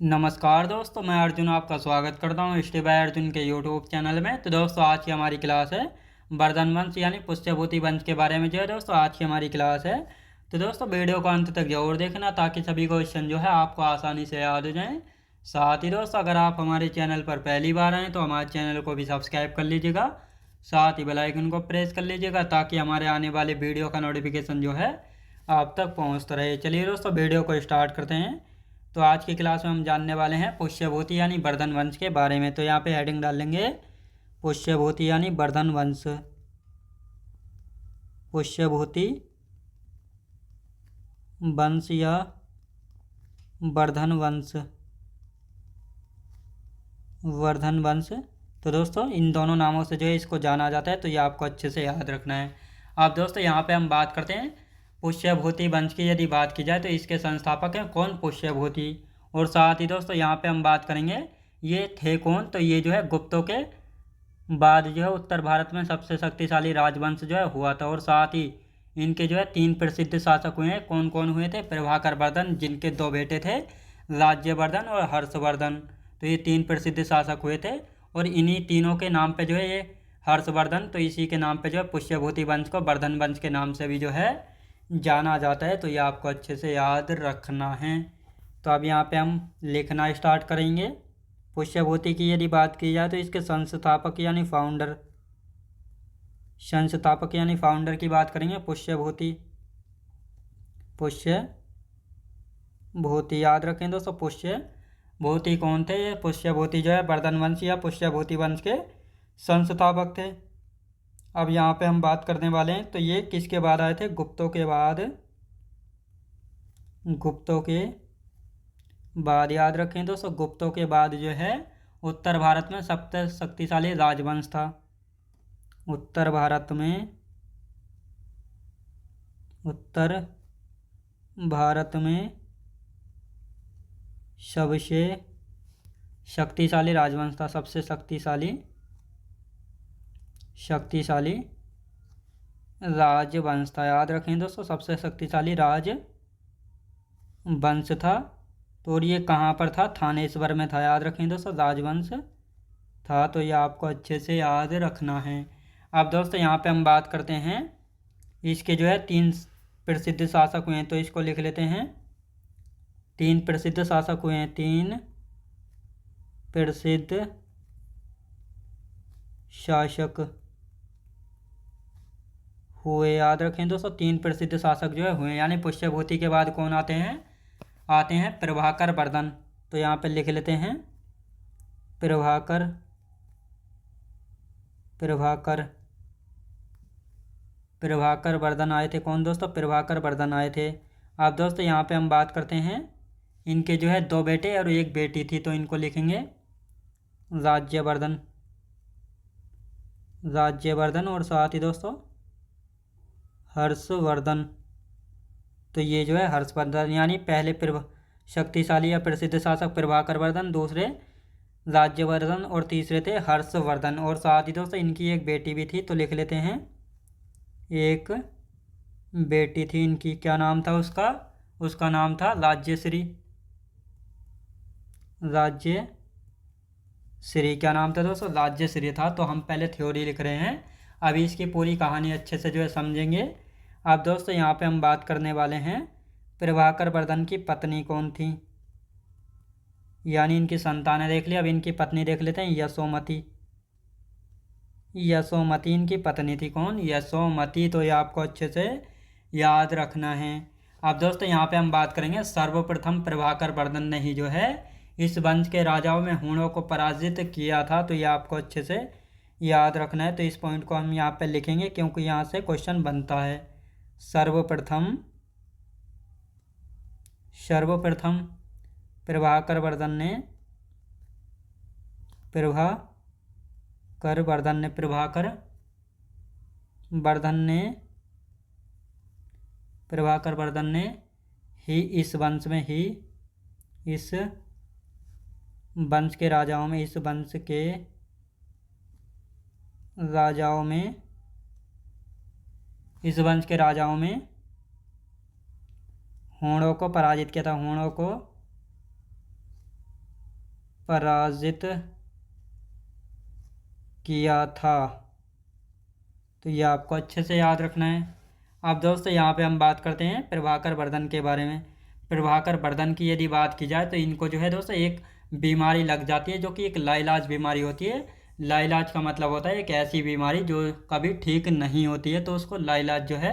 नमस्कार दोस्तों, मैं अर्जुन आपका स्वागत करता हूँ स्टे बाय अर्जुन के यूट्यूब चैनल में। तो दोस्तों आज की हमारी क्लास है वर्धन वंश यानी पुष्यभूति वंश के बारे में। जो है दोस्तों आज की हमारी क्लास है। तो दोस्तों वीडियो को अंत तक जरूर देखना ताकि सभी क्वेश्चन जो है आपको आसानी से याद हो जाएं। साथ ही दोस्तों अगर आप हमारे चैनल पर पहली बार आएँ तो हमारे चैनल को भी सब्सक्राइब कर लीजिएगा। साथ ही बेल आइकन को प्रेस कर लीजिएगा ताकि हमारे आने वाले वीडियो का नोटिफिकेशन जो है आप तक पहुँचता रहे। चलिए दोस्तों वीडियो को स्टार्ट करते हैं। तो आज की क्लास में हम जानने वाले हैं पुष्यभूति यानी वर्धन वंश के बारे में। तो यहाँ पे हेडिंग डाल लेंगे पुष्यभूति यानी वर्धन वंश। पुष्यभूति वंश या वर्धन वंश, वर्धन वंश। तो दोस्तों इन दोनों नामों से जो है इसको जाना जाता है, तो ये आपको अच्छे से याद रखना है। अब दोस्तों यहाँ पे हम बात करते हैं पुष्यभूति वंश की। यदि बात की जाए तो इसके संस्थापक हैं कौन? पुष्यभूति। और साथ ही दोस्तों यहाँ पे हम बात करेंगे ये थे कौन। तो ये जो है गुप्तों के बाद जो है उत्तर भारत में सबसे शक्तिशाली राजवंश जो है हुआ था। और साथ ही इनके जो है 3 प्रसिद्ध शासक हुए हैं। कौन कौन हुए थे? प्रभाकर वर्धन, जिनके 2 बेटे थे, राज्यवर्धन और हर्षवर्धन। तो ये 3 प्रसिद्ध शासक हुए थे और इन्हीं तीनों के नाम पे जो है ये हर्षवर्धन, तो इसी के नाम पे जो है पुष्यभूति वंश को वर्धन वंश के नाम से भी जो है जाना जाता है। तो ये आपको अच्छे से याद रखना है। तो अब यहाँ पे हम लिखना स्टार्ट करेंगे। पुष्यभूति की यदि बात की जाए तो इसके संस्थापक यानी फाउंडर, संस्थापक यानी फाउंडर की बात करेंगे। पुष्यभूति, पुष्यभूति याद रखें दोस्तों। पुष्यभूति कौन थे? ये पुष्यभूति जो है वर्धन वंश या पुष्यभूति वंश के संस्थापक थे। अब यहाँ पे हम बात करने वाले हैं तो ये किसके बाद आए थे? गुप्तों के बाद। गुप्तों के बाद याद रखें दोस्तों। गुप्तों के बाद जो है उत्तर भारत में सबसे शक्तिशाली राजवंश था। उत्तर भारत में, उत्तर भारत में सबसे शक्तिशाली राजवंश था। सबसे शक्तिशाली राजवंश था। याद रखें दोस्तों, सबसे शक्तिशाली राजवंश था। तो और ये कहाँ पर था? थानेश्वर में था। याद रखें दोस्तों, राजवंश था। तो ये आपको अच्छे से याद रखना है। अब दोस्तों यहाँ पे हम बात करते हैं इसके जो है 3 प्रसिद्ध शासक हुए हैं। तो इसको लिख लेते हैं। 3 प्रसिद्ध शासक हुए हैं। 3 प्रसिद्ध शासक हुए। याद रखें दोस्तों, 3 प्रसिद्ध शासक जो है हुए। यानी पुष्यभूति के बाद कौन आते हैं? आते हैं प्रभाकर वर्धन। तो यहाँ पे लिख लेते हैं प्रभाकर, प्रभाकर, प्रभाकर वर्धन आए थे। कौन दोस्तों? प्रभाकर वर्धन आए थे। अब दोस्तों यहाँ पे हम बात करते हैं इनके जो है 2 बेटे और 1 बेटी थी। तो इनको लिखेंगे राज्यवर्धन, राज्यवर्धन और साथ ही दोस्तों हर्षवर्धन। तो ये जो है हर्षवर्धन यानी पहले शक्तिशाली या प्रसिद्ध शासक प्रभाकर वर्धन, दूसरे राज्यवर्धन और तीसरे थे हर्षवर्धन। और साथ ही दोस्तों इनकी 1 बेटी भी थी। तो लिख लेते हैं 1 बेटी थी इनकी। क्या नाम था उसका? उसका नाम था राज्यश्री। राज्यश्री क्या नाम था दोस्तों? राज्यश्री था। तो हम पहले थ्योरी लिख रहे हैं, अभी इसकी पूरी कहानी अच्छे से जो है समझेंगे। अब दोस्तों यहाँ पे हम बात करने वाले हैं प्रभाकर वर्धन की पत्नी कौन थी, यानी इनकी संतानें देख ली। अब इनकी पत्नी देख लेते हैं, यशोमती। यशोमती इनकी पत्नी थी। कौन? यशोमती। तो ये आपको अच्छे से याद रखना है। अब दोस्तों यहाँ पे हम बात करेंगे सर्वप्रथम प्रभाकर वर्धन ने ही जो है इस वंश के राजाओं में हूणों को पराजित किया था। तो ये आपको अच्छे से याद रखना है। तो इस पॉइंट को हम यहाँ पे लिखेंगे क्योंकि यहाँ से क्वेश्चन बनता है। सर्वप्रथम, सर्वप्रथम प्रभाकर वर्धन ने, प्रभाकर वर्धन ने, प्रभाकर वर्धन ने, प्रभाकर वर्धन ने ही इस वंश में, ही इस वंश के राजाओं में, इस वंश के राजाओं में, इस वंश के राजाओं में हूणों को पराजित किया था। हूणों को पराजित किया था। तो ये आपको अच्छे से याद रखना है। अब दोस्तों यहाँ पे हम बात करते हैं प्रभाकर वर्धन के बारे में। प्रभाकर वर्धन की यदि बात की जाए तो इनको जो है दोस्तों एक बीमारी लग जाती है जो कि एक लाइलाज बीमारी होती है। लाइलाज का मतलब होता है एक ऐसी बीमारी जो कभी ठीक नहीं होती है, तो उसको लाइलाज जो है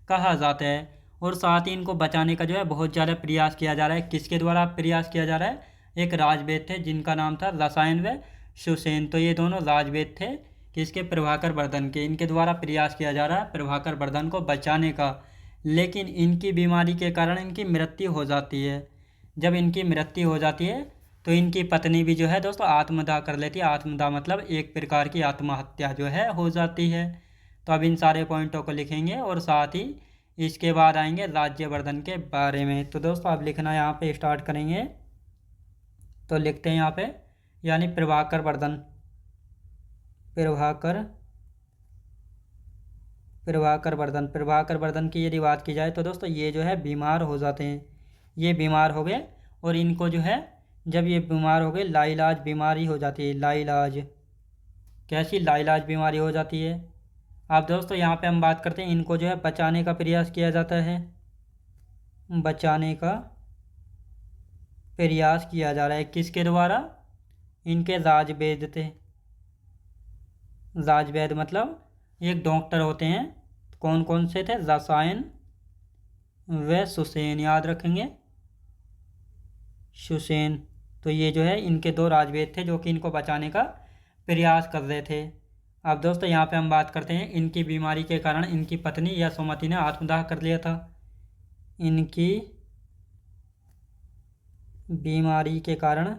कहा जाता है। और साथ ही इनको बचाने का जो है बहुत ज़्यादा प्रयास किया जा रहा है। किसके द्वारा प्रयास किया जा रहा है? एक राजवैद्य थे जिनका नाम था रसायन व सुसेन। तो ये दोनों राजवैद्य थे किसके? प्रभाकर वर्धन के। इनके द्वारा प्रयास किया जा रहा है प्रभाकर वर्धन को बचाने का, लेकिन इनकी बीमारी के कारण इनकी मृत्यु हो जाती है। जब इनकी मृत्यु हो जाती है तो इनकी पत्नी भी जो है दोस्तों आत्मदाह कर लेती है। आत्मदाह मतलब एक प्रकार की आत्महत्या जो है हो जाती है। तो अब इन सारे पॉइंटों को लिखेंगे और साथ ही इसके बाद आएंगे राज्यवर्धन के बारे में। तो दोस्तों अब लिखना यहाँ पे स्टार्ट करेंगे। तो लिखते हैं यहाँ पे, यानी प्रभाकर वर्धन, प्रभाकर वर्धन की यदि बात की जाए तो दोस्तों ये जो है बीमार हो जाते हैं। ये बीमार हो गए और इनको जो है जब ये बीमार हो गए लाइलाज बीमारी हो जाती है। लाइलाज, कैसी? लाइलाज बीमारी हो जाती है। अब दोस्तों यहाँ पे हम बात करते हैं इनको जो है बचाने का प्रयास किया जाता है। बचाने का प्रयास किया जा रहा है किसके द्वारा? इनके राजवैद्य थे। राजवैद्य मतलब एक डॉक्टर होते हैं। कौन कौन से थे? रसायन व सुसेन, याद रखेंगे, सुसेन। तो ये जो है इनके दो राजवैद्य थे जो कि इनको बचाने का प्रयास कर रहे थे। अब दोस्तों यहाँ पे हम बात करते हैं इनकी बीमारी के कारण इनकी पत्नी यशोमती ने आत्मदाह कर लिया था। इनकी बीमारी के कारण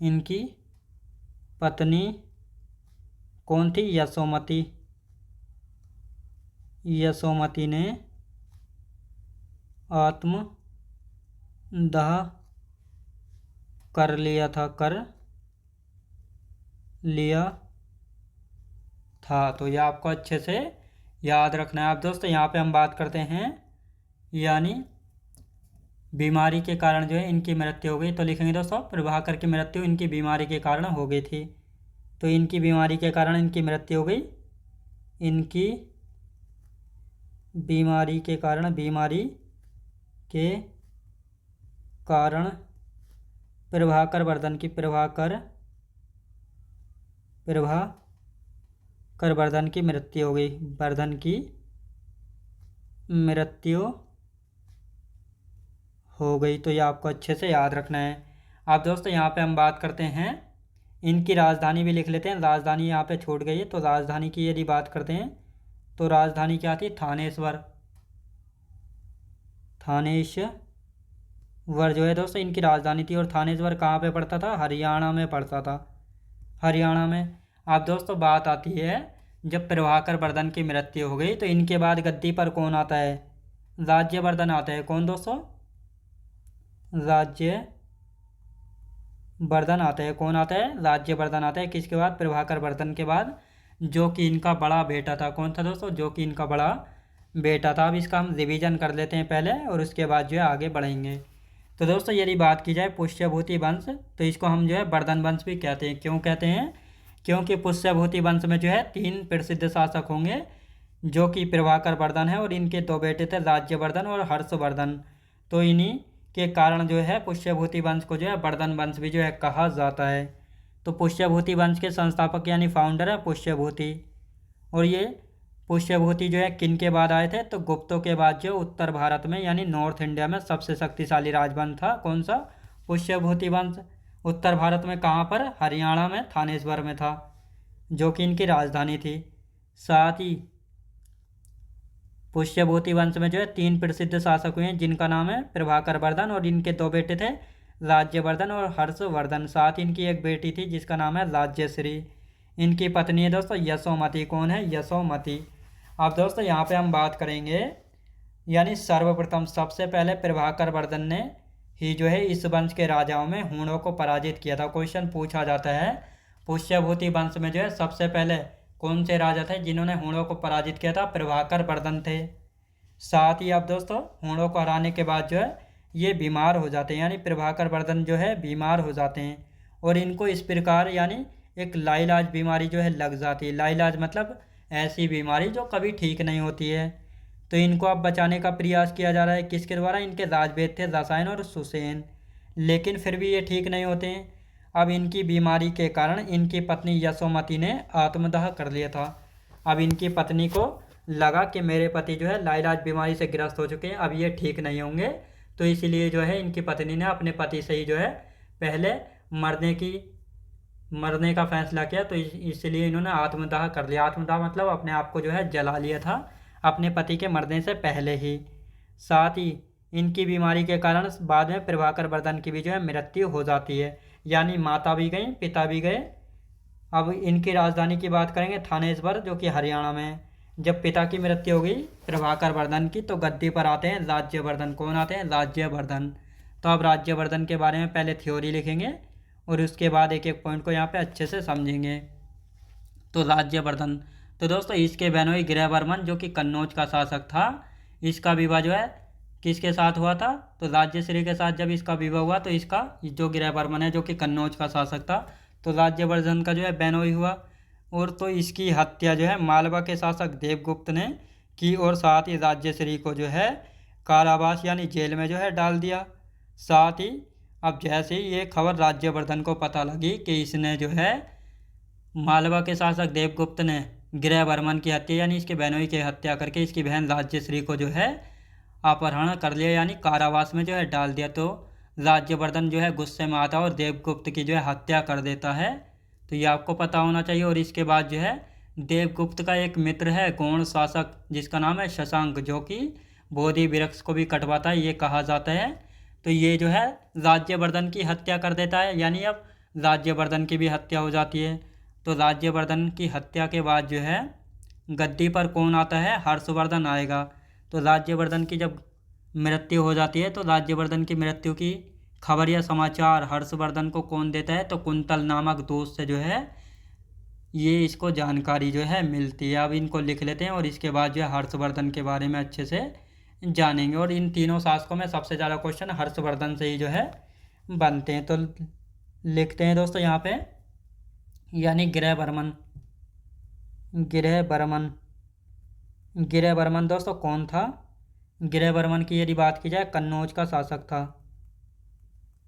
इनकी पत्नी कौन थी? यशोमती ने आत्मदाह कर लिया था। तो यह आपको अच्छे से याद रखना है। अब दोस्तों यहाँ पे हम बात करते हैं यानी बीमारी के कारण जो है इनकी मृत्यु हो गई। तो लिखेंगे दोस्तों प्रभाकर की मृत्यु इनकी बीमारी के कारण हो गई थी। तो इनकी बीमारी के कारण इनकी मृत्यु हो गई। इनकी बीमारी के कारण प्रभाकर वर्धन की मृत्यु हो गई। वर्धन की मृत्यु हो गई। तो ये आपको अच्छे से याद रखना है। अब दोस्तों यहाँ पे हम बात करते हैं इनकी राजधानी भी लिख लेते हैं। राजधानी यहाँ पे छूट गई है। तो राजधानी की यदि बात करते हैं तो राजधानी क्या थी? थानेश्वर जो है दोस्तों इनकी राजधानी थी। और थानेश्वर कहाँ पे पड़ता था? हरियाणा में पड़ता था, हरियाणा में। अब दोस्तों बात आती है जब प्रभाकर वर्धन की मृत्यु हो गई तो इनके बाद गद्दी पर कौन आता है? राज्यवर्धन आता है। कौन दोस्तों? राज्यवर्धन आता है। कौन आता है? राज्यवर्धन आता है। किसके बाद? प्रभाकर वर्धन के बाद, जो कि इनका बड़ा बेटा था। कौन था दोस्तों? जो कि इनका बड़ा बेटा था। अब इसका हम रिवीजन कर लेते हैं पहले और उसके बाद जो है आगे बढ़ेंगे। तो दोस्तों यदि बात की जाए पुष्यभूति वंश तो इसको हम जो है वर्धन वंश भी कहते हैं। क्यों कहते हैं? क्योंकि पुष्यभूति वंश में जो है 3 प्रसिद्ध शासक होंगे जो कि प्रभाकर वर्धन है और इनके 2 बेटे थे राज्यवर्धन और हर्षवर्धन। तो इन्हीं के कारण जो है पुष्यभूति वंश को जो है वर्धन वंश भी जो है कहा जाता है। तो पुष्यभूति वंश के संस्थापक यानी फाउंडर है पुष्यभूति। और ये पुष्यभूति जो है किन के बाद आए थे? तो गुप्तों के बाद जो उत्तर भारत में यानी नॉर्थ इंडिया में सबसे शक्तिशाली राजवंश था। कौन सा? पुष्यभूति वंश। उत्तर भारत में कहाँ पर? हरियाणा में थानेश्वर में था, जो कि इनकी राजधानी थी। साथ ही पुष्यभूति वंश में जो है 3 प्रसिद्ध शासक हुए हैं जिनका नाम है प्रभाकर वर्धन और इनके 2 बेटे थे राज्यवर्धन और हर्षवर्धन। साथ ही इनकी एक बेटी थी जिसका नाम है राज्यश्री। इनकी पत्नी है दोस्तों यशोमती। कौन है? यशोमती। अब दोस्तों यहाँ पे हम बात करेंगे यानी सर्वप्रथम सबसे पहले प्रभाकर वर्धन ने ही जो है इस वंश के राजाओं में हूणों को पराजित किया था। क्वेश्चन पूछा जाता है पुष्यभूति वंश में जो है सबसे पहले कौन से राजा थे जिन्होंने हूणों को पराजित किया था? प्रभाकर वर्धन थे। साथ ही आप दोस्तों हूणों को हराने के बाद जो है ये बीमार हो जाते हैं, यानी प्रभाकर वर्धन जो है बीमार हो जाते हैं और इनको इस प्रकार यानी एक लाइलाज बीमारी जो है लग जाती है। लाइलाज मतलब ऐसी बीमारी जो कभी ठीक नहीं होती है। तो इनको अब बचाने का प्रयास किया जा रहा है, किसके द्वारा? इनके राजवैद्य थे रसायन और सुसेन, लेकिन फिर भी ये ठीक नहीं होते हैं। अब इनकी बीमारी के कारण इनकी पत्नी यशोमती ने आत्मदाह कर लिया था। अब इनकी पत्नी को लगा कि मेरे पति जो है लाइलाज बीमारी से ग्रस्त हो चुके हैं, अब ये ठीक नहीं होंगे, तो इसीलिए जो है इनकी पत्नी ने अपने पति से ही जो है पहले मरने का फैसला किया। तो इसलिए इन्होंने आत्मदाह कर लिया। आत्मदाह मतलब अपने आप को जो है जला लिया था अपने पति के मरने से पहले ही। साथ ही इनकी बीमारी के कारण बाद में प्रभाकर वर्धन की भी जो है मृत्यु हो जाती है, यानी माता भी गई पिता भी गए। अब इनकी राजधानी की बात करेंगे थानेश्वर, जो कि हरियाणा में है। जब पिता की मृत्यु हो गई प्रभाकर वर्धन की, तो गद्दी पर आते हैं राज्यवर्धन। कौन आते हैं? राज्यवर्धन। तो अब राज्यवर्धन के बारे में पहले थ्योरी लिखेंगे और उसके बाद एक एक पॉइंट को यहाँ पे अच्छे से समझेंगे। तो राज्यवर्धन, तो दोस्तों इसके बहनोई गृहवर्मन जो कि कन्नौज का शासक था, इसका विवाह जो है किसके साथ हुआ था? तो राज्यश्री के साथ जब इसका विवाह हुआ तो इसका जो गृहवर्मन है जो कि कन्नौज का शासक था, तो राज्यवर्धन का जो है बहनोई हुआ। और तो इसकी हत्या जो है मालवा के शासक देवगुप्त ने की और साथ ही राज्यश्री को जो है कारावास यानी जेल में जो है डाल दिया। साथ ही अब जैसे ही ये खबर राज्यवर्धन को पता लगी कि इसने जो है मालवा के शासक देवगुप्त ने गृहवर्मन की हत्या यानी इसके बहनोई की हत्या करके इसकी बहन राज्यश्री को जो है अपहरण कर लिया यानी कारावास में जो है डाल दिया, तो राज्यवर्धन जो है गुस्से में आता है और देवगुप्त की जो है हत्या कर देता है। तो ये आपको पता होना चाहिए। और इसके बाद जो है देवगुप्त का एक मित्र है गौण शासक जिसका नाम है शशांक, जो कि बोधि वृक्ष को भी कटवाता है ये कहा जाता है। तो ये जो है राज्यवर्धन की हत्या कर देता है, यानी अब राज्यवर्धन की भी हत्या हो जाती है। तो राज्यवर्धन की हत्या के बाद जो है गद्दी पर कौन आता है? हर्षवर्धन आएगा। तो राज्यवर्धन की जब मृत्यु हो जाती है तो राज्यवर्धन की मृत्यु की खबर या समाचार हर्षवर्धन को कौन देता है? तो कुंतल नामक दोस्त से जो है ये इसको जानकारी जो है मिलती है। अब इनको लिख लेते हैं और इसके बाद जो है हर्षवर्धन के बारे में अच्छे से जानेंगे। और इन तीनों शासकों में सबसे ज़्यादा क्वेश्चन हर्षवर्धन से ही जो है बनते हैं। तो लिखते हैं दोस्तों यहाँ पे, यानी गृहवर्मन। गृहवर्मन दोस्तों कौन था? गृहवर्मन की यदि बात की जाए कन्नौज का शासक था,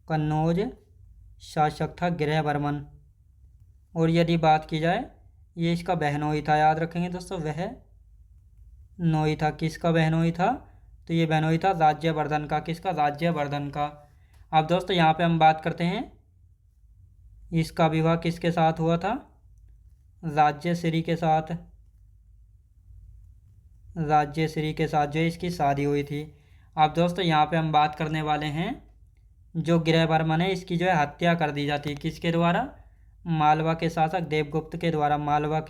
कन्नौज शासक था गृहवर्मन। और यदि बात की जाए ये इसका बहनोई था, याद रखेंगे दोस्तों, वह नोई था। किसका बहनोई था? तो ये बहनोई था राज्यवर्धन का। किसका? राज्यवर्धन का। अब दोस्तों यहाँ पे हम बात करते हैं इसका विवाह किसके साथ हुआ था? राज्यश्री के साथ। राज्यश्री के साथ जो इसकी शादी हुई थी। अब दोस्तों यहाँ पे हम बात करने वाले हैं जो गृहवर्मन है इसकी जो है हत्या कर दी जाती है किसके द्वारा? मालवा के शासक देवगुप्त के द्वारा। मालवा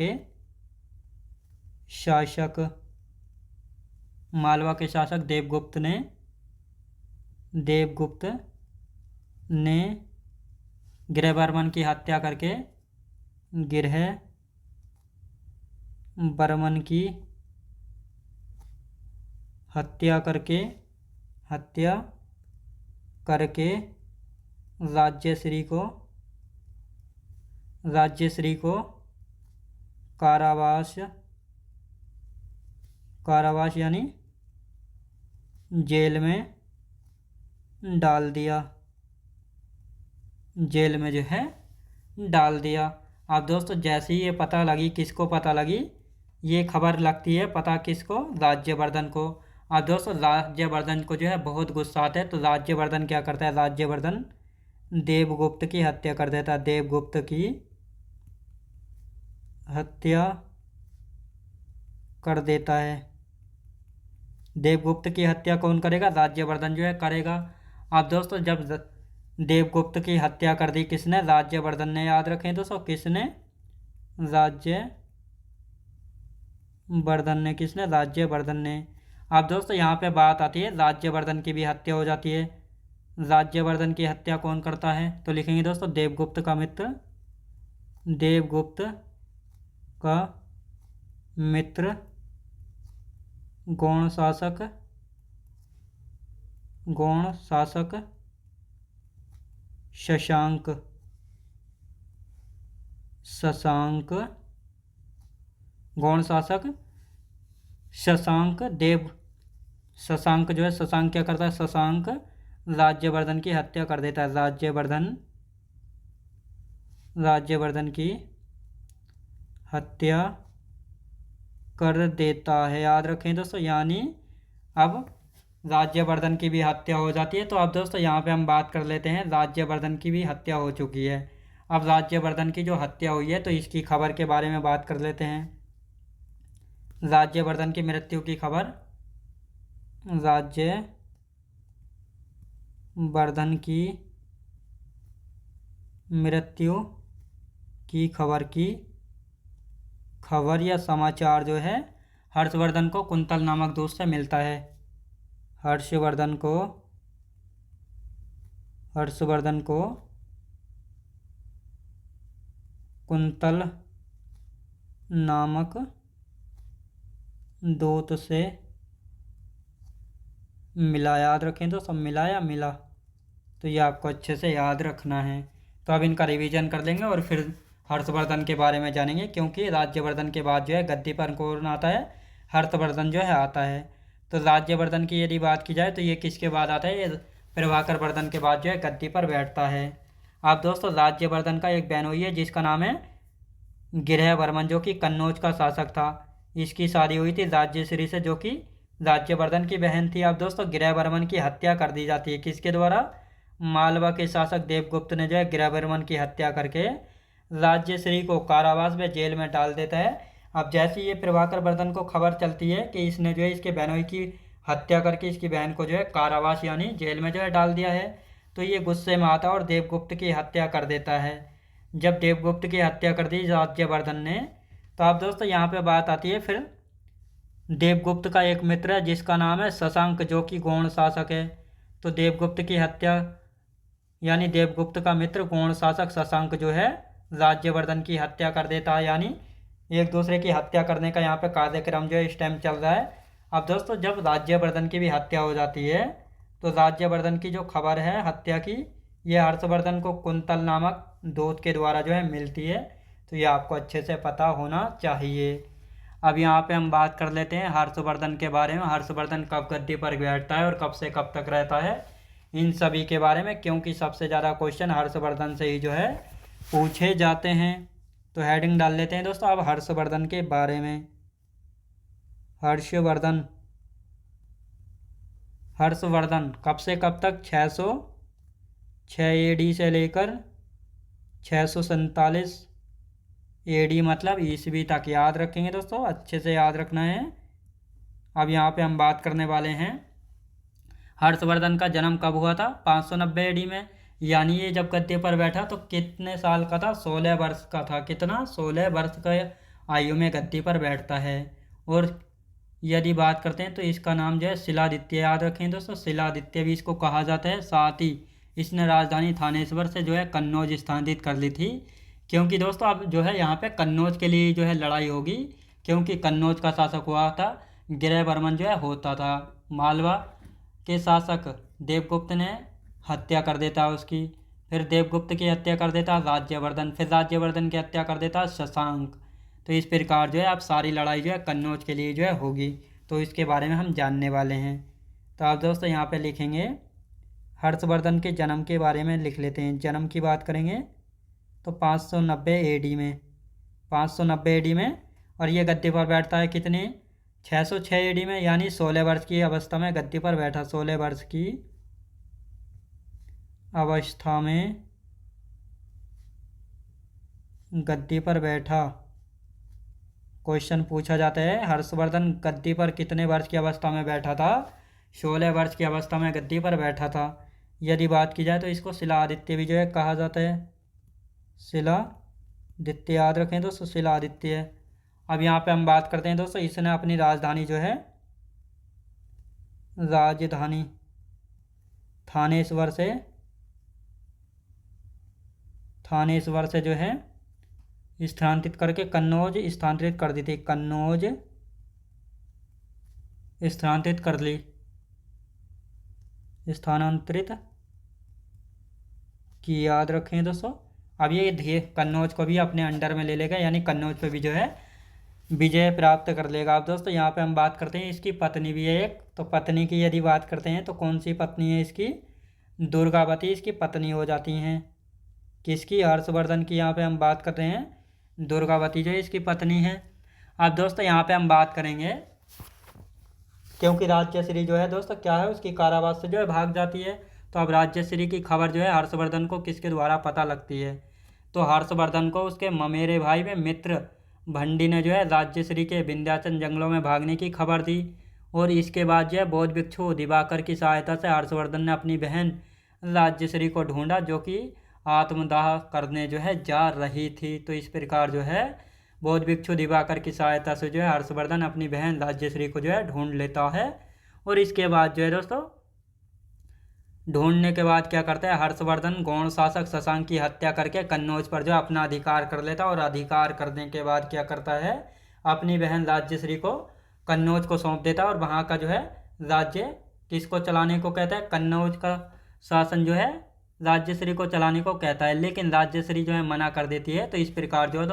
के शासक देवगुप्त ने गृहवर्मन की हत्या करके हत्या करके राज्यश्री को कारावास यानी जेल में डाल दिया। जेल में जो है डाल दिया। अब दोस्तों जैसे ही ये पता लगी, किसको पता लगी? ये खबर लगती है पता किसको? राज्यवर्धन को। अब दोस्तों राज्यवर्धन को जो है बहुत गुस्सा आता है, तो राज्यवर्धन क्या करता है? राज्यवर्धन देवगुप्त की हत्या कर देता है। देवगुप्त की हत्या कर देता है। देवगुप्त की हत्या कौन करेगा? राज्यवर्धन जो है करेगा। अब दोस्तों जब देवगुप्त की हत्या कर दी किसने? राज्यवर्धन ने। याद रखें दोस्तों, किसने? राज्यवर्धन ने। अब दोस्तों यहाँ पे बात आती है राज्यवर्धन की भी हत्या हो जाती है। राज्यवर्धन की हत्या कौन करता है? तो लिखेंगे दोस्तों देवगुप्त का मित्र, देवगुप्त का मित्र, गौण शासक, शशांक, गौण शासक शशांक देव। शशांक जो है, शशांक क्या करता है, शशांक राज्यवर्धन की हत्या कर देता है। राज्यवर्धन की हत्या कर देता है, याद रखें दोस्तों। यानी अब राज्यवर्धन की भी हत्या हो जाती है। तो अब दोस्तों यहाँ पे हम बात कर लेते हैं, राज्यवर्धन की भी हत्या हो चुकी है। अब राज्यवर्धन की जो हत्या हुई है तो इसकी खबर के बारे में बात कर लेते हैं। राज्यवर्धन की मृत्यु की खबर, राज्यवर्धन की मृत्यु की खबर या समाचार जो है हर्षवर्धन को कुंतल नामक दोस्त से मिलता है। हर्षवर्धन को कुंतल नामक दूत से मिला, याद रखें तो सब मिला या मिला, तो ये आपको अच्छे से याद रखना है। तो अब इनका रिवीजन कर लेंगे और फिर हर्षवर्धन के बारे में जानेंगे, क्योंकि राज्यवर्धन के बाद जो है गद्दी पर कौन आता है, हर्षवर्धन जो है आता है। तो राज्यवर्धन की यदि बात की जाए तो ये किसके बाद आता है, ये प्रभाकर वर्धन के बाद जो है गद्दी पर बैठता है। आप दोस्तों राज्यवर्धन का एक बहन हुई है जिसका नाम है गिरहवर्मन, जो कि कन्नौज का शासक था। इसकी शादी हुई थी राज्यश्री से, जो कि राज्यवर्धन की बहन थी। अब दोस्तों गिरहवर्मन की हत्या कर दी जाती है, किसके द्वारा, मालवा के शासक देवगुप्त ने जो है गिरहवर्मन की हत्या करके राज्यश्री को कारावास में जेल में डाल देता है। अब जैसे ये प्रभाकर वर्धन को खबर चलती है कि इसने जो है इसके बहनोई की हत्या करके इसकी बहन को जो है कारावास यानी जेल में जो है डाल दिया है, तो ये गुस्से में आता है और देवगुप्त की हत्या कर देता है। जब देवगुप्त की हत्या कर दी राज्यवर्धन ने, तो आप दोस्तों यहाँ पे बात आती है फिर देवगुप्त का एक मित्र है जिसका नाम है शशांक, जो कि गौण शासक है। तो देवगुप्त की हत्या यानी देवगुप्त का मित्र गौण शासक शशांक जो है राज्यवर्धन की हत्या कर देता है। यानी एक दूसरे की हत्या करने का यहाँ पे कार्यक्रम जो है इस टाइम चल रहा है। अब दोस्तों जब राज्यवर्धन की भी हत्या हो जाती है तो राज्यवर्धन की जो खबर है हत्या की, ये हर्षवर्धन को कुंतल नामक दूत के द्वारा जो है मिलती है। तो ये आपको अच्छे से पता होना चाहिए। अब यहाँ पे हम बात कर लेते हैं हर्षवर्धन के बारे में। हर्षवर्धन कब गद्दी पर बैठता है और कब से कब तक रहता है, इन सभी के बारे में, क्योंकि सबसे ज़्यादा क्वेश्चन हर्षवर्धन से ही जो है पूछे जाते हैं। तो हेडिंग डाल लेते हैं दोस्तों अब हर्षवर्धन के बारे में। हर्षवर्धन कब से कब तक, 606 AD से लेकर 647 AD मतलब ईस्वी तक, याद रखेंगे दोस्तों, अच्छे से याद रखना है। अब यहाँ पे हम बात करने वाले हैं हर्षवर्धन का जन्म कब हुआ था, 590 AD में। यानी ये जब गद्दी पर बैठा तो कितने साल का था, 16 वर्ष का था। कितना, 16 वर्ष का आयु में गद्दी पर बैठता है। और यदि बात करते हैं तो इसका नाम जो है शिलादित्य, याद रखें दोस्तों, शिलादित्य भी इसको कहा जाता है। साथ ही इसने राजधानी थानेश्वर से जो है कन्नौज स्थानांतरित कर ली थी, क्योंकि दोस्तों अब जो है यहाँ पे कन्नौज के लिए जो है लड़ाई होगी, क्योंकि कन्नौज का शासक हुआ था गिरहवर्मन जो है होता था। मालवा के शासक देवगुप्त ने हत्या कर देता है उसकी, फिर देवगुप्त की हत्या कर देता है राज्यवर्धन, फिर राज्यवर्धन की हत्या कर देता है शशांक। तो इस प्रकार जो है अब सारी लड़ाई जो है कन्नौज के लिए जो है होगी, तो इसके बारे में हम जानने वाले हैं। तो आप दोस्तों यहाँ पे लिखेंगे हर्षवर्धन के जन्म के बारे में लिख लेते हैं। जन्म की बात करेंगे तो 590 AD में, 590 AD में। और ये गद्दी पर बैठता है कितने, 606 AD में, यानी 16 वर्ष की अवस्था में गद्दी पर बैठा। 16 वर्ष की अवस्था में गद्दी पर बैठा। क्वेश्चन पूछा जाता है हर्षवर्धन गद्दी पर कितने वर्ष की अवस्था में बैठा था, 16 वर्ष की अवस्था में गद्दी पर बैठा था। यदि बात की जाए तो इसको शिलादित्य भी जो है कहा जाता है, शिलादित्य, याद रखें दोस्तों, शिलादित्य। अब यहाँ पे हम बात करते हैं दोस्तों, इसने अपनी राजधानी जो है राजधानी थानेश्वर से जो है स्थानांतरित करके कन्नौज स्थानांतरित कर दी थी, कन्नौज स्थानांतरित कर ली, स्थानांतरित की, याद रखें दोस्तों। अब ये कन्नौज को भी अपने अंडर में ले लेगा, यानी कन्नौज पे भी जो है विजय प्राप्त कर लेगा। अब दोस्तों यहाँ पे हम बात करते हैं इसकी पत्नी भी है एक, तो पत्नी की यदि बात करते हैं तो कौन सी पत्नी है इसकी, दुर्गावती इसकी पत्नी हो जाती हैं। किसकी, हर्षवर्धन की यहाँ पे हम बात कर रहे हैं, दुर्गावती जो है इसकी पत्नी है। अब दोस्तों यहाँ पे हम बात करेंगे, क्योंकि राज्यश्री जो है दोस्तों क्या है, उसकी कारावास से जो है भाग जाती है, तो अब राज्यश्री की खबर जो है हर्षवर्धन को किसके द्वारा पता लगती है, तो हर्षवर्धन को उसके ममेरे भाई में मित्र भंडी ने जो है राज्यश्री के विंध्याचल जंगलों में भागने की खबर दी। और इसके बाद जो है बौद्ध भिक्षु दिवाकर की सहायता से हर्षवर्धन ने अपनी बहन राज्यश्री को ढूंढा, जो कि आत्मदाह करने जो है जा रही थी। तो इस प्रकार जो है बौद्ध भिक्षु दिवाकर की सहायता से जो है हर्षवर्धन अपनी बहन राज्यश्री को जो है ढूंढ लेता है। और इसके बाद जो है दोस्तों ढूंढने के बाद क्या करता है, हर्षवर्धन गौड़ शासक शशांक की हत्या करके कन्नौज पर जो अपना अधिकार कर लेता है। और अधिकार करने के बाद क्या करता है, अपनी बहन राज्यश्री को कन्नौज को सौंप देता है। और वहाँ का जो है राज्य किसको चलाने को कहता है, कन्नौज का शासन जो है राज्यश्री को चलाने को कहता है, लेकिन राज्यश्री जो है मना कर देती है। तो इस प्रकार जो है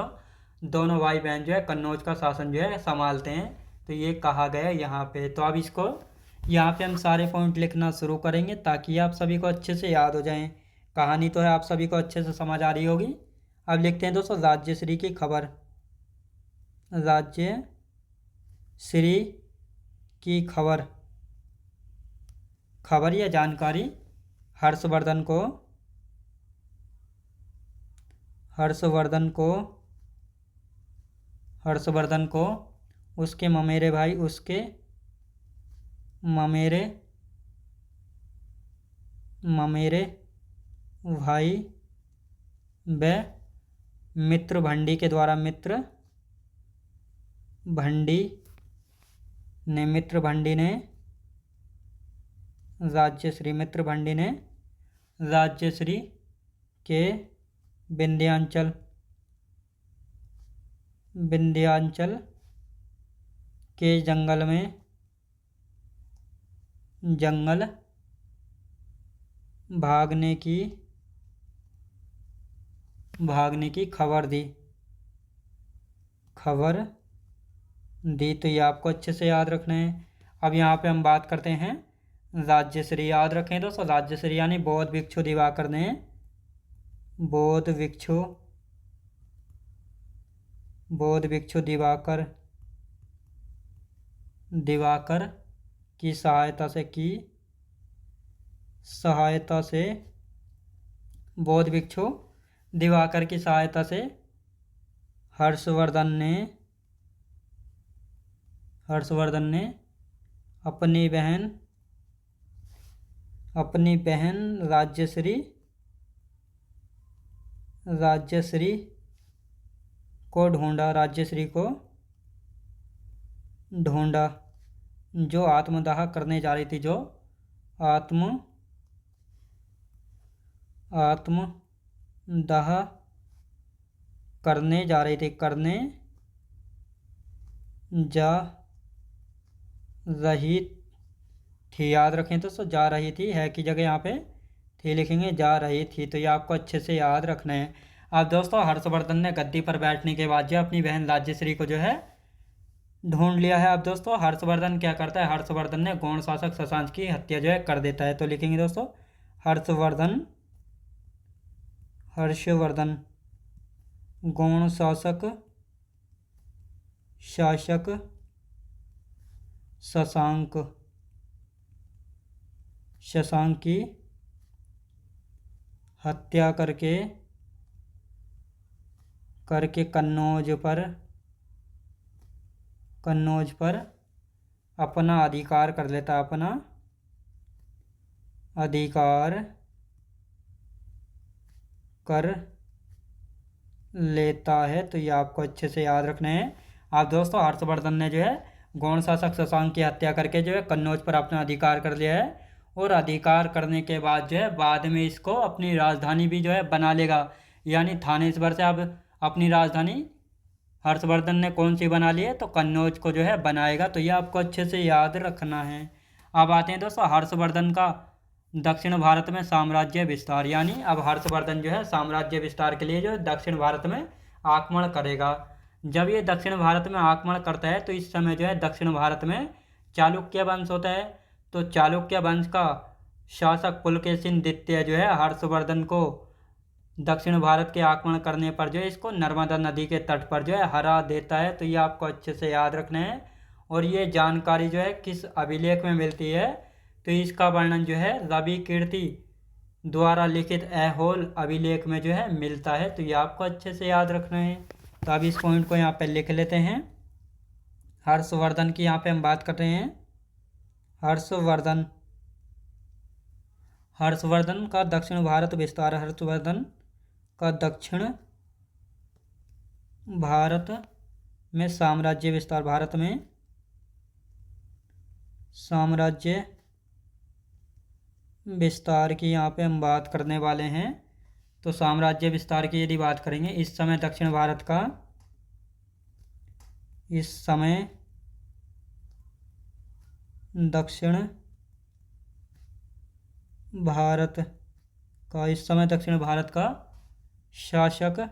दोनों भाई बहन जो है कन्नौज का शासन जो है संभालते हैं। तो ये कहा गया यहाँ पे। तो अब इसको यहाँ पे हम सारे पॉइंट लिखना शुरू करेंगे ताकि आप सभी को अच्छे से याद हो जाएं। कहानी तो है आप सभी को अच्छे से समझ आ रही होगी। अब लिखते हैं दोस्तों राज्यश्री की खबर। राज्यश्री की खबर, खबर या जानकारी हर्षवर्धन को उसके ममेरे भाई व मित्र भंडी के द्वारा, मित्र भंडी ने राज्यश्री के विंध्याचल के जंगल भागने की खबर दी। तो ये आपको अच्छे से याद रखना है। अब यहाँ पे हम बात करते हैं राज्यश्री, याद रखें दोस्तों राज्यश्री यानी बौद्ध भिक्षु दिवाकर ने, बौद्ध भिक्षु दिवाकर की सहायता से बौद्ध भिक्षु दिवाकर की सहायता से हर्षवर्धन ने अपनी बहन राज्यश्री को ढूंढा, जो आत्मदाह करने जा रही थी, जो आत्मदाह करने जा रही थी, याद रखें तो जा रही थी, है की जगह यहाँ पे थी लिखेंगे, जा रही थी। तो ये आपको अच्छे से याद रखना है। अब दोस्तों हर्षवर्धन ने गद्दी पर बैठने के बाद जो अपनी बहन राज्यश्री को जो है ढूंढ लिया है। अब दोस्तों हर्षवर्धन क्या करता है, हर्षवर्धन ने गौड़ शासक शशांक की हत्या जो है कर देता है। तो लिखेंगे दोस्तों हर्षवर्धन गौड़ शासक शशांक की हत्या करके कन्नौज पर अपना अधिकार कर लेता, अपना अधिकार कर लेता है। तो ये आपको अच्छे से याद रखना है। आप दोस्तों हर्षवर्धन ने जो है गौड़ शासक शशांक की हत्या करके जो है कन्नौज पर अपना अधिकार कर लिया है। और अधिकार करने के बाद जो है बाद में इसको अपनी राजधानी भी जो है बना लेगा, यानी थानेश्वर से अब अपनी राजधानी हर्षवर्धन ने कौन सी बना ली है, तो कन्नौज को जो है बनाएगा। तो ये आपको अच्छे से याद रखना है। अब आते हैं दोस्तों हर्षवर्धन का दक्षिण भारत में साम्राज्य विस्तार, यानी अब हर्षवर्धन जो है साम्राज्य विस्तार के लिए जो है दक्षिण भारत में आक्रमण करेगा। जब ये दक्षिण भारत में आक्रमण करता है तो इस समय जो है दक्षिण भारत में चालुक्य वंश होता है। तो चालुक्य वंश का शासक पुलकेशिन द्वितीय जो है हर्षवर्धन को दक्षिण भारत के आक्रमण करने पर जो है इसको नर्मदा नदी के तट पर जो है हरा देता है। तो ये आपको अच्छे से याद रखना है। और ये जानकारी जो है किस अभिलेख में मिलती है, तो इसका वर्णन जो है रवि कीर्ति द्वारा लिखित ऐहोल अभिलेख में जो है मिलता है। तो ये आपको अच्छे से याद रखना है। तो अब इस पॉइंट को यहाँ पे लिख लेते हैं। हर्षवर्धन की यहाँ पे हम बात कर रहे हैं। हर्षवर्धन का दक्षिण भारत विस्तार। हर्षवर्धन का दक्षिण भारत में साम्राज्य विस्तार। भारत में साम्राज्य विस्तार की यहाँ पे हम बात करने वाले हैं। तो साम्राज्य विस्तार की यदि बात करेंगे, इस समय दक्षिण भारत का दक्षिण भारत का शासक,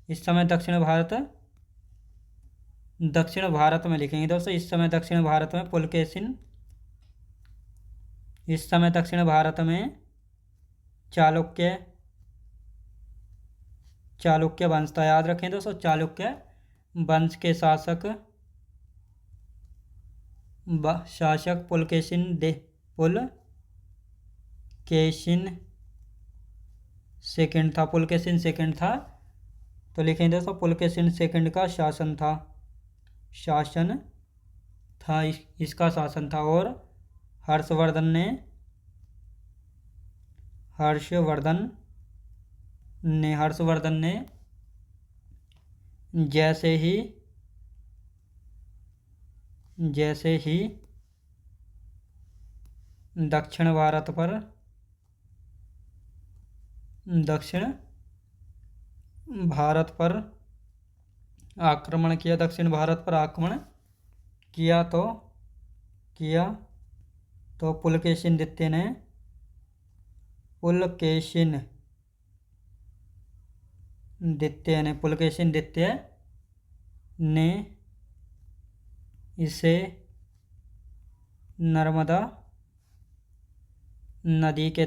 इस समय दक्षिण भारत में लिखेंगे दोस्तों। इस समय दक्षिण भारत में पुलकेशिन, इस समय दक्षिण भारत में चालुक्य वंश था। याद रखें दोस्तों, चालुक्य वंश के शासक पुलकेशिन सेकंड था। पुलकेशिन सेकंड था। तो लिखेंगे दोस्तों पुलकेशिन सेकंड का शासन था, इसका शासन था। और हर्षवर्धन ने जैसे ही दक्षिण भारत पर आक्रमण किया, तो पुलकेशिन द्वितीय ने इसे नर्मदा नदी के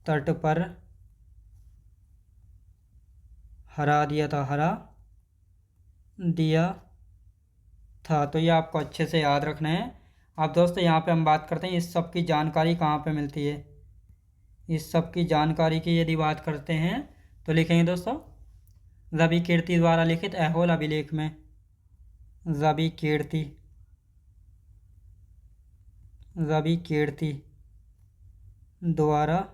तट पर हरा दिया था। तो ये आपको अच्छे से याद रखना है। अब दोस्तों यहाँ पे हम बात करते हैं इस सब की जानकारी कहाँ पे मिलती है। इस सब की जानकारी की यदि बात करते हैं तो लिखेंगे दोस्तों रवि कीर्ति द्वारा लिखित ऐहोल अभिलेख में। रवि कीर्ति द्वारा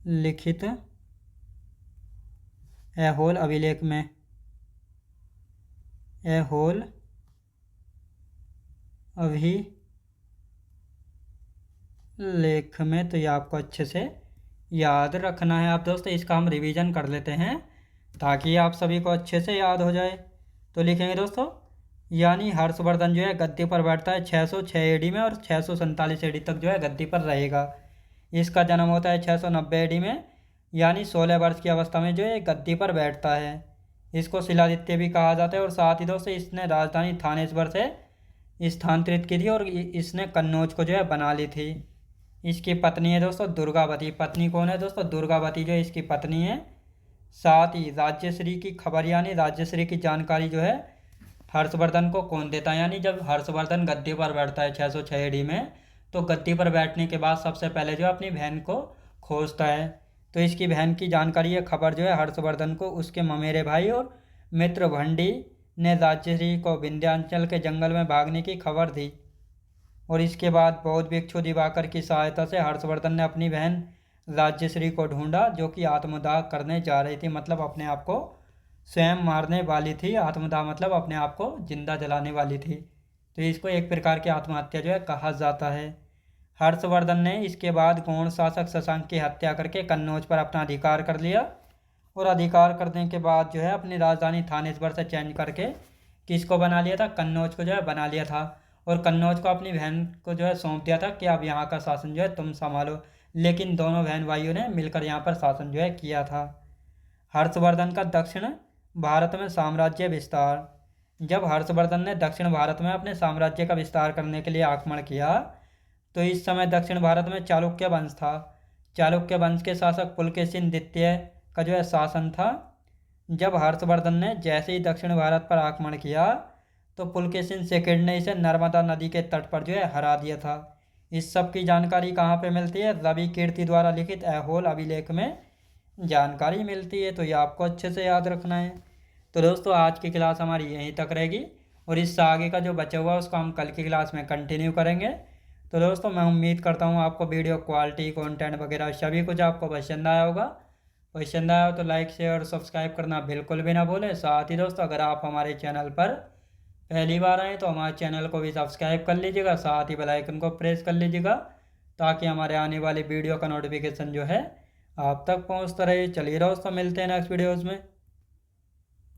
लिखित ऐहोल अभिलेख में, ऐहोल अभिलेख में। तो ये आपको अच्छे से याद रखना है। आप दोस्तों इसका हम रिवीजन कर लेते हैं ताकि आप सभी को अच्छे से याद हो जाए। तो लिखेंगे दोस्तों, यानी हर्षवर्धन जो है गद्दी पर बैठता है 606 एडी में और 647 एडी तक जो है गद्दी पर रहेगा। इसका जन्म होता है 690 एडी में, यानी 16 वर्ष की अवस्था में जो है गद्दी पर बैठता है। इसको शिलादित्य भी कहा जाता है। और साथ ही दोस्तों इसने राजधानी थानेश्वर से स्थानांतरित की थी और इसने कन्नौज को जो है बना ली थी। इसकी पत्नी है दोस्तों दुर्गावती। पत्नी कौन है दोस्तों? दुर्गावती जो है इसकी पत्नी है। साथ ही राज्यश्री की खबर यानी राज्यश्री की जानकारी जो है हर्षवर्धन को कौन देता है, यानी जब हर्षवर्धन गद्दी पर बैठता है 606 एडी में, तो गद्दी पर बैठने के बाद सबसे पहले जो अपनी बहन को खोजता है। तो इसकी बहन की जानकारी या खबर जो है हर्षवर्धन को उसके ममेरे भाई और मित्र भंडी ने राज्यश्री को विंध्याचल के जंगल में भागने की खबर दी। और इसके बाद बौद्ध भिक्षु दिवाकर की सहायता से हर्षवर्धन ने अपनी बहन राज्यश्री को ढूंढा, जो कि आत्मदाह करने जा रही थी, मतलब अपने आप को स्वयं मारने वाली थी। आत्मदाह मतलब अपने आप को जिंदा जलाने वाली थी। तो इसको एक प्रकार की आत्महत्या जो है कहा जाता है। हर्षवर्धन ने इसके बाद गौड़ शासक शशांक की हत्या करके कन्नौज पर अपना अधिकार कर लिया और अधिकार करने के बाद जो है अपनी राजधानी थानेश्वर से चेंज करके किसको बना लिया था, कन्नौज को जो है बना लिया था। और कन्नौज को अपनी बहन को जो है सौंप दिया था कि अब यहाँ का शासन जो है तुम संभालो, लेकिन दोनों बहन भाइयों ने मिलकर यहाँ पर शासन जो है किया था। हर्षवर्धन का दक्षिण भारत में साम्राज्य विस्तार। जब हर्षवर्धन ने दक्षिण भारत में अपने साम्राज्य का विस्तार करने के लिए आक्रमण किया तो इस समय दक्षिण भारत में चालुक्य वंश था। चालुक्य वंश के शासक पुलकेशिन द्वितीय का जो है शासन था। जब हर्षवर्धन ने जैसे ही दक्षिण भारत पर आक्रमण किया तो पुलकेशिन सेकंड ने इसे नर्मदा नदी के तट पर जो है हरा दिया था। इस सब की जानकारी कहाँ पे मिलती है, रवि कीर्ति द्वारा लिखित ऐहोल अभिलेख में जानकारी मिलती है, तो ये आपको अच्छे से याद रखना है। तो दोस्तों आज की क्लास हमारी यहीं तक रहेगी और इससे आगे का जो बचा हुआ उसको हम कल की क्लास में कंटिन्यू करेंगे। तो दोस्तों मैं उम्मीद करता हूँ आपको वीडियो क्वालिटी, कंटेंट वगैरह सभी कुछ आपको पसंद आया होगा। पसंद आया हो तो लाइक शेयर और सब्सक्राइब करना बिल्कुल भी ना भूलें। साथ ही दोस्तों अगर आप हमारे चैनल पर पहली बार आएँ तो हमारे चैनल को भी सब्सक्राइब कर लीजिएगा, साथ ही बेल आइकन को प्रेस कर लीजिएगा ताकि हमारे आने वाली वीडियो का नोटिफिकेशन जो है आप तक पहुँचता रहे। चलिए दोस्तों मिलते हैं नेक्स्ट वीडियोज़ में।